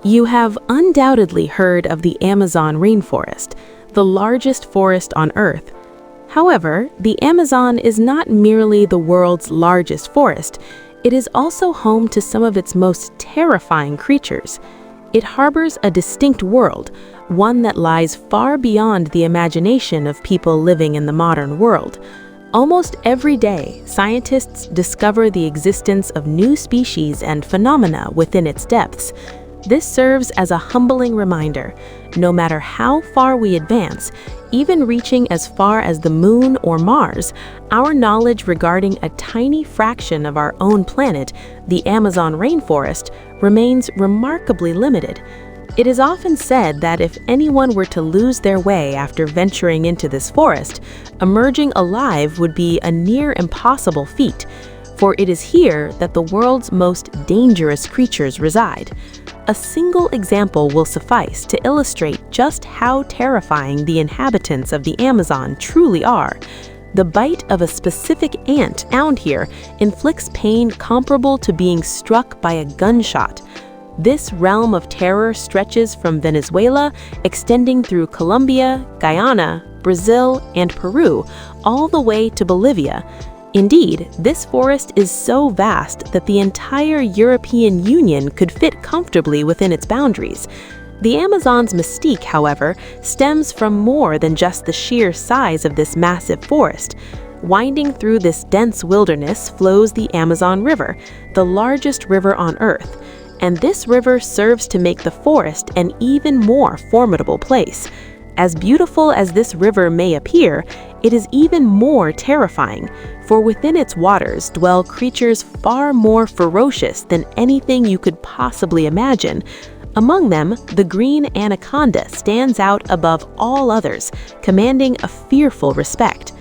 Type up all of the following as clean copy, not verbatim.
You have undoubtedly heard of the Amazon rainforest, the largest forest on Earth. However, the Amazon is not merely the world's largest forest, it is also home to some of its most terrifying creatures. It harbors a distinct world, one that lies far beyond the imagination of people living in the modern world. Almost every day, scientists discover the existence of new species and phenomena within its depths. This serves as a humbling reminder. No matter how far we advance, even reaching as far as the Moon or Mars, our knowledge regarding a tiny fraction of our own planet, the Amazon rainforest, remains remarkably limited. It is often said that if anyone were to lose their way after venturing into this forest, emerging alive would be a near impossible feat, for it is here that the world's most dangerous creatures reside. A single example will suffice to illustrate just how terrifying the inhabitants of the Amazon truly are. The bite of a specific ant found here inflicts pain comparable to being struck by a gunshot. This realm of terror stretches from Venezuela, extending through Colombia, Guyana, Brazil, and Peru, all the way to Bolivia. Indeed, this forest is so vast that the entire European Union could fit comfortably within its boundaries. The Amazon's mystique, however, stems from more than just the sheer size of this massive forest. Winding through this dense wilderness flows the Amazon River, the largest river on Earth. And this river serves to make the forest an even more formidable place. As beautiful as this river may appear, it is even more terrifying, for within its waters dwell creatures far more ferocious than anything you could possibly imagine. Among them, the green anaconda stands out above all others, commanding a fearful respect.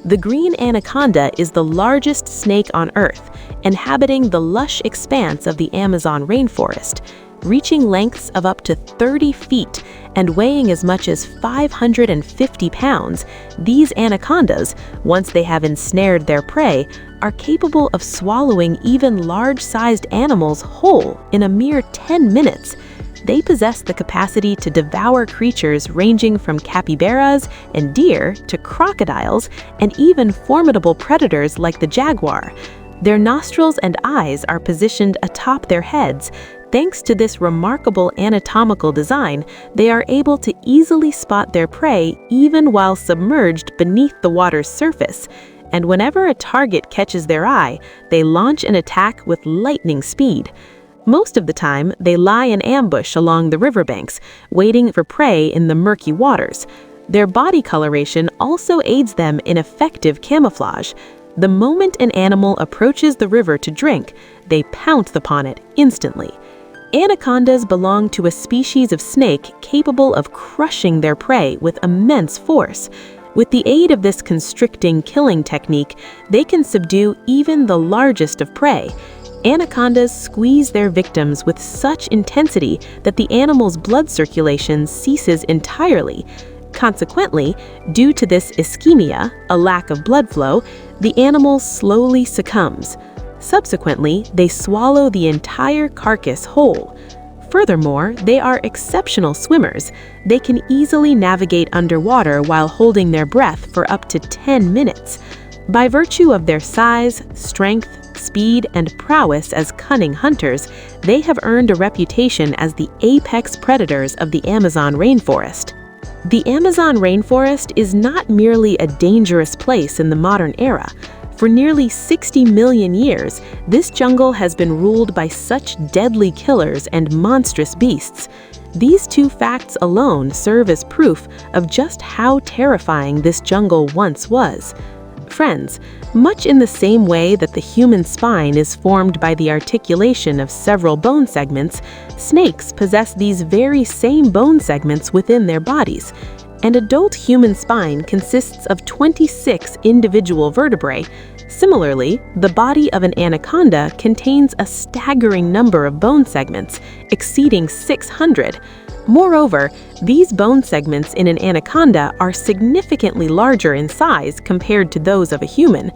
The green anaconda is the largest snake on Earth, inhabiting the lush expanse of the Amazon rainforest. Reaching lengths of up to 30 feet and weighing as much as 550 pounds, these anacondas, once they have ensnared their prey, are capable of swallowing even large-sized animals whole in a mere 10 minutes. They possess the capacity to devour creatures ranging from capybaras and deer to crocodiles and even formidable predators like the jaguar. Their nostrils and eyes are positioned atop their heads. Thanks to this remarkable anatomical design, they are able to easily spot their prey even while submerged beneath the water's surface. And whenever a target catches their eye, they launch an attack with lightning speed. Most of the time, they lie in ambush along the riverbanks, waiting for prey in the murky waters. Their body coloration also aids them in effective camouflage. The moment an animal approaches the river to drink, they pounce upon it instantly. Anacondas belong to a species of snake capable of crushing their prey with immense force. With the aid of this constricting killing technique, they can subdue even the largest of prey. Anacondas squeeze their victims with such intensity that the animal's blood circulation ceases entirely. Consequently, due to this ischemia, a lack of blood flow, the animal slowly succumbs. Subsequently, they swallow the entire carcass whole. Furthermore, they are exceptional swimmers. They can easily navigate underwater while holding their breath for up to 10 minutes. By virtue of their size, strength, speed, and prowess as cunning hunters, they have earned a reputation as the apex predators of the Amazon rainforest. The Amazon rainforest is not merely a dangerous place in the modern era. For nearly 60 million years, this jungle has been ruled by such deadly killers and monstrous beasts. These two facts alone serve as proof of just how terrifying this jungle once was. Friends, much in the same way that the human spine is formed by the articulation of several bone segments, snakes possess these very same bone segments within their bodies. An adult human spine consists of 26 individual vertebrae. Similarly, the body of an anaconda contains a staggering number of bone segments, exceeding 600. Moreover, these bone segments in an anaconda are significantly larger in size compared to those of a human.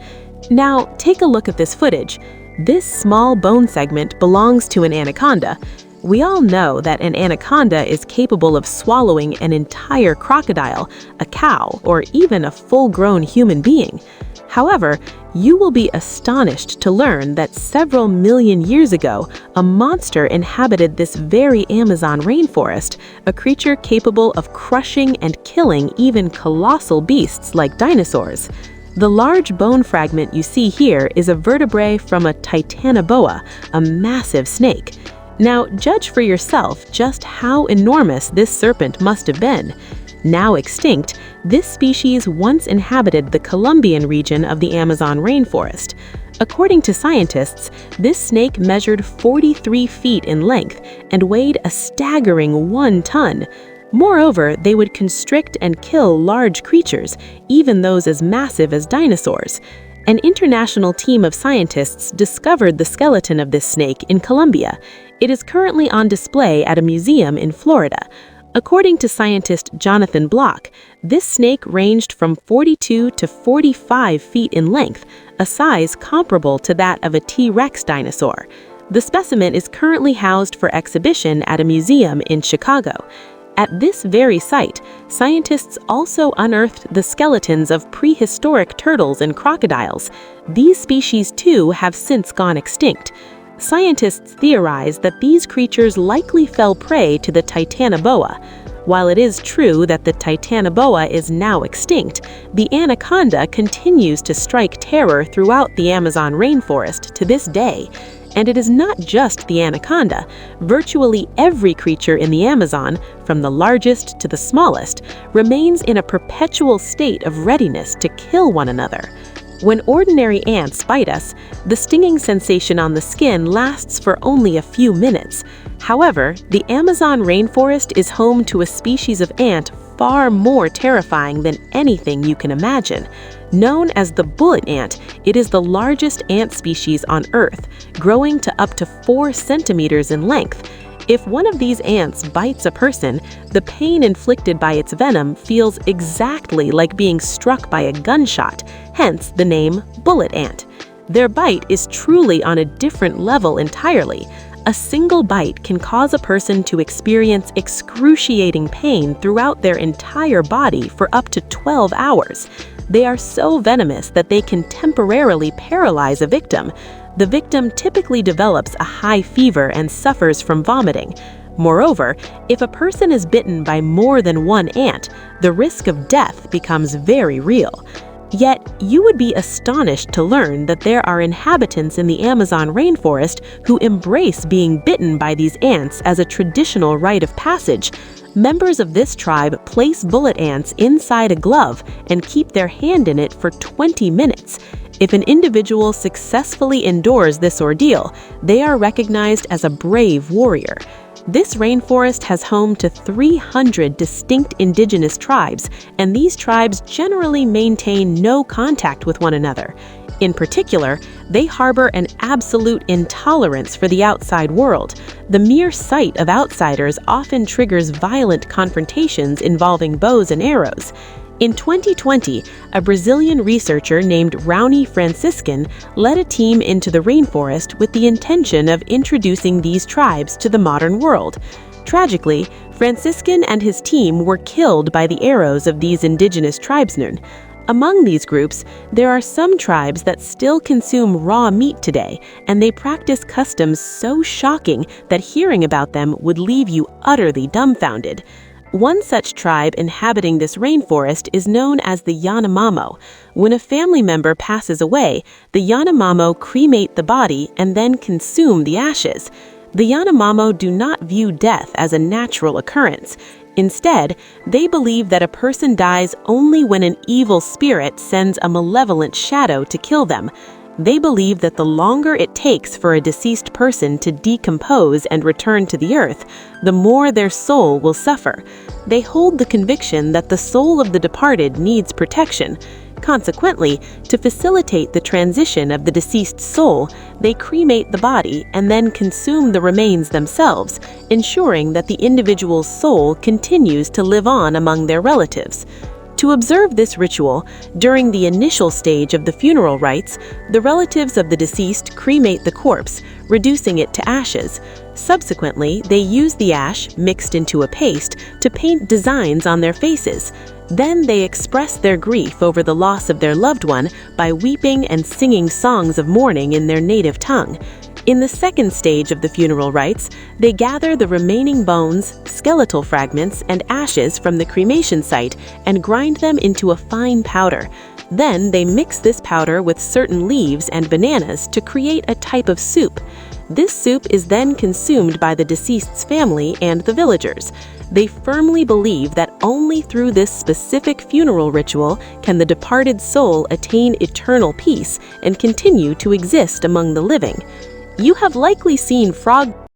Now, take a look at this footage. This small bone segment belongs to an anaconda. We all know that an anaconda is capable of swallowing an entire crocodile, a cow, or even a full-grown human being. However, you will be astonished to learn that several million years ago, a monster inhabited this very Amazon rainforest, a creature capable of crushing and killing even colossal beasts like dinosaurs. The large bone fragment you see here is a vertebrae from a titanoboa, a massive snake. Now, judge for yourself just how enormous this serpent must have been. Now extinct, this species once inhabited the Colombian region of the Amazon rainforest. According to scientists, this snake measured 43 feet in length and weighed a staggering 1 ton. Moreover, they would constrict and kill large creatures, even those as massive as dinosaurs. An international team of scientists discovered the skeleton of this snake in Colombia. It is currently on display at a museum in Florida. According to scientist Jonathan Block, this snake ranged from 42 to 45 feet in length, a size comparable to that of a T-Rex dinosaur. The specimen is currently housed for exhibition at a museum in Chicago. At this very site, scientists also unearthed the skeletons of prehistoric turtles and crocodiles. These species, too, have since gone extinct. Scientists theorize that these creatures likely fell prey to the titanoboa. While it is true that the titanoboa is now extinct, the anaconda continues to strike terror throughout the Amazon rainforest to this day. And it is not just the anaconda. Virtually every creature in the Amazon, from the largest to the smallest, remains in a perpetual state of readiness to kill one another. When ordinary ants bite us, the stinging sensation on the skin lasts for only a few minutes. However, the Amazon rainforest is home to a species of ant far more terrifying than anything you can imagine. Known as the bullet ant, it is the largest ant species on Earth, growing to up to 4 centimeters in length. If one of these ants bites a person, the pain inflicted by its venom feels exactly like being struck by a gunshot, hence the name bullet ant. Their bite is truly on a different level entirely. A single bite can cause a person to experience excruciating pain throughout their entire body for up to 12 hours. They are so venomous that they can temporarily paralyze a victim. The victim typically develops a high fever and suffers from vomiting. Moreover, if a person is bitten by more than one ant, the risk of death becomes very real. Yet, you would be astonished to learn that there are inhabitants in the Amazon rainforest who embrace being bitten by these ants as a traditional rite of passage. Members of this tribe place bullet ants inside a glove and keep their hand in it for 20 minutes. If an individual successfully endures this ordeal, they are recognized as a brave warrior. This rainforest has home to 300 distinct indigenous tribes, and these tribes generally maintain no contact with one another. In particular, they harbor an absolute intolerance for the outside world. The mere sight of outsiders often triggers violent confrontations involving bows and arrows. In 2020, a Brazilian researcher named Raoni Franciscan led a team into the rainforest with the intention of introducing these tribes to the modern world. Tragically, Franciscan and his team were killed by the arrows of these indigenous tribesmen. Among these groups, there are some tribes that still consume raw meat today, and they practice customs so shocking that hearing about them would leave you utterly dumbfounded. One such tribe inhabiting this rainforest is known as the Yanomamo. When a family member passes away, the Yanomamo cremate the body and then consume the ashes. The Yanomamo do not view death as a natural occurrence. Instead, they believe that a person dies only when an evil spirit sends a malevolent shadow to kill them. They believe that the longer it takes for a deceased person to decompose and return to the earth, the more their soul will suffer. They hold the conviction that the soul of the departed needs protection. Consequently, to facilitate the transition of the deceased soul, they cremate the body and then consume the remains themselves, ensuring that the individual's soul continues to live on among their relatives. To observe this ritual, during the initial stage of the funeral rites, the relatives of the deceased cremate the corpse, reducing it to ashes. Subsequently, they use the ash, mixed into a paste, to paint designs on their faces. Then they express their grief over the loss of their loved one by weeping and singing songs of mourning in their native tongue. In the second stage of the funeral rites, they gather the remaining bones, skeletal fragments, and ashes from the cremation site and grind them into a fine powder. Then they mix this powder with certain leaves and bananas to create a type of soup. This soup is then consumed by the deceased's family and the villagers. They firmly believe that only through this specific funeral ritual can the departed soul attain eternal peace and continue to exist among the living. You have likely seen frog